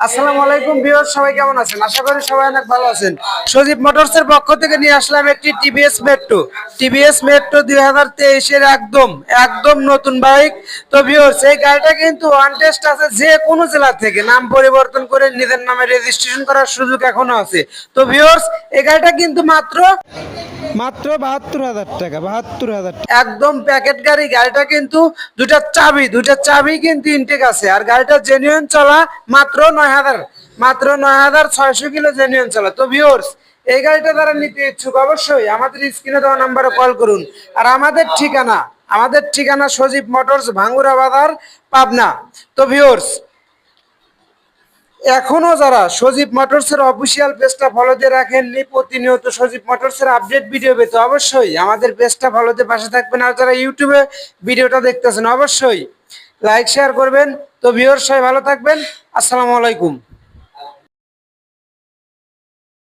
আসসালামু আলাইকুম ভিউয়ার্স, সবাই কেমন আছেন? আশা করি সবাই অনেক ভালো আছেন। সজীব মোটরসের পক্ষ থেকে নিয়ে আসলাম একটি টিভিএস মেট্রো 2023 এর একদম একদম নতুন বাইক। তো ভিউয়ার্স, এই গাড়িটা কিন্তু ওয়ান টেস্ট আছে, যে কোনো জেলা থেকে নাম পরিবর্তন করে নিজের নামে রেজিস্ট্রেশন করার সুযোগ এখনো আছে। তো ভিউয়ার্স, এই গাড়িটা কিন্তু মাত্র মাত্র ৭২,০০০ টাকা, ৭২,০০০ টাকা। একদম প্যাকেট গাড়ি। গাড়িটা কিন্তু দুইটা চাবি কিন্তু ইনটেক আছে। আর গাড়িটা জেনুইন চলা মাত্র ৯,৬০০ কিলো জেনুইন চলা। তো ভিউয়ার্স, এই গাড়িটা যারা নিতে ইচ্ছুক অবশ্যই আমাদের স্ক্রিনে দেওয়া নাম্বারে কল করুন। আর আমাদের ঠিকানা সজীব মোটরস, ভাঙ্গুরা বাজার, পাবনা। তো ভিউয়ার্স, এখনো যারা সজীব মোটরসের অফিসিয়াল পেজটা ফলো দিয়ে রাখেননি, প্রতিনিয়ত সজীব মোটরসের আপডেট ভিডিও পেতে অবশ্যই আমাদের পেজটা ফলো দিয়ে পাশে থাকবেন। আর যারা ইউটিউবে ভিডিওটা দেখতেছেন অবশ্যই লাইক শেয়ার করবেন। তো ভিউয়ার্স, সবাই ভালো থাকবেন। আসসালামু আলাইকুম।